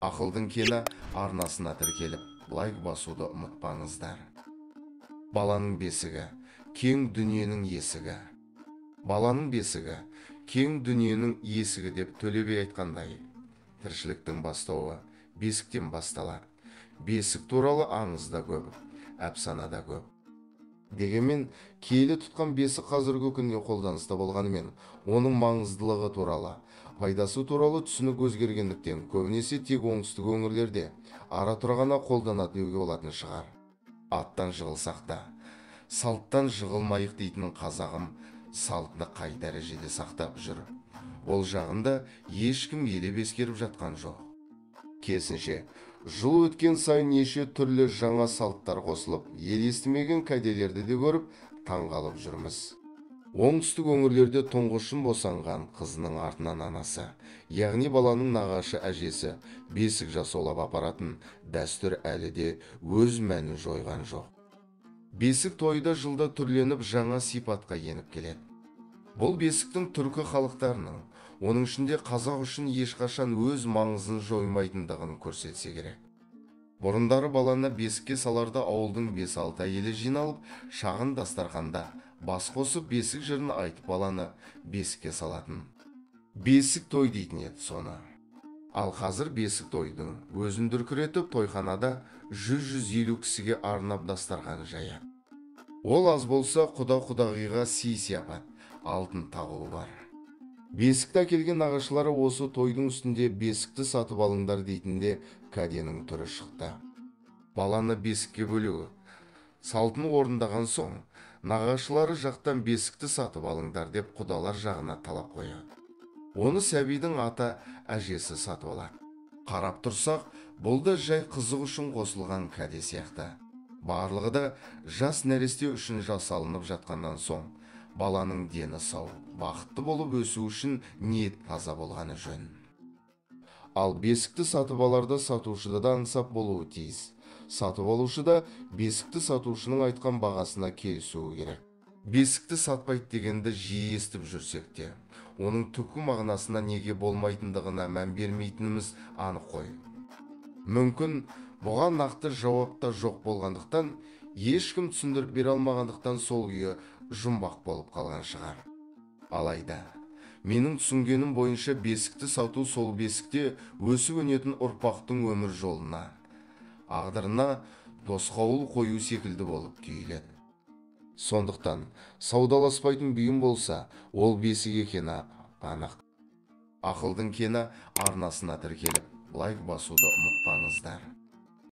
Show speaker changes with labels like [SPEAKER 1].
[SPEAKER 1] Ақылдың кені арнасына тіркеліп, лайк басуды ұмытпаңыздар. Баланың бесігі, кең дүниенің есігі. Баланың бесігі, кең дүниенің есігі деп Төле би айтқандай, тіршіліктің бастауы бесіктен басталады. Бесік туралы аңызда көп, әпсанада көп. Дегенмен, киелі тұтқан бесік қазіргі күнде қолданыста болғанымен, оның маңыздылығы туралы, пайдасы туралы түсінік өзгергендіктен, көбінесе тек оңтүстік өңірлерде ара тұра ғана қолданады деуге болатын шығар. Аттан жығылсақ та, салттан жығылмайық дейтін қазағым салтны қай дәрежеде сақтап жүр. Ол жағында ешкім елеп ескеріп жатқан жоқ. Керісінше, жыл өткен сайын неше түрлі жаңа салттар қосылып, ел естімеген кәделерді де көріп, таңғалып жүрміз. Оңтүстік өңірлерде тұңғышын босанған қызының артынан анасы, яғни баланың нағашы әжесі бесік жасаулап апаратын дәстүр әлі де өз мәнін жойған жоқ. Бесік тойда жылда түрленіп жаңа сипатқа еніп келеді. Бұл бесіктің түркі халықтарының, оның ішінде қазақ үшін ешқашан өз маңызын жоймайтындығын көрсетсе керек. Бұрындары баланы бесікке саларда ауылдың 5-6 әйелі жиналып, шағын дастарханда бас қосып бесік жырын айтып баланы бесікке салатын. Бесік той дейтін еді соны. Ал қазір бесік тойдың өзін дүркіретіп, тойханада 100-150 кісіге арнап дастархан жаяды. Ол аз болса құда-құдағиға сый-сияпат, алтын тағуы бар. Бесікті әкелген нағашылары осы тойдың үстінде бесікті сатып алыңдар дейтінде кәденің түрі шықты. Баланы бесікке бөлуі салтын орындаған соң, нағашылары жақтан бесікті сатып алыңдар деп құдалар жағына талап қояды. Оны сәбидің ата әжесі сатып алады. Қарап тұрсақ, бұл да жай қызық үшін қосылған кәде сияқты. Барлығы да жас нәресте үшін жасалынып жатқаннан соң, баланың дені сау, бақытты болып өсу үшін ниет таза болғаны жөн. Ал бесікті сатып аларда сатушыда да ансап болуы тиіс. Сатып алушы да бесікті сатушының айтқан бағасына келісуі керек. Бесікті сатпайды дегенді жиі естіп жүрсек те, оның түпкі мағынасына неге болмайтындығына мән бермейтініміз анық қой. Мүмкін бұған нақты жауап та жоқ болғандықтан, ешкім түсіндіріп бере алмағандықтан сол күйі жұмбақ болып қалған шығар. Алайда, менің түсінгенім бойынша бесікті сату сол бесікте өсіп өнетін ұрпақтың өмір жолына, ағдырына тосқауыл қою секілді болып түйіледі. Сондықтан, саудаласпайтын бұйым болса, ол бесік екені анық. Ақылдың кені арнасына тіркеліп, лайк басуды ұмытпаңыздар.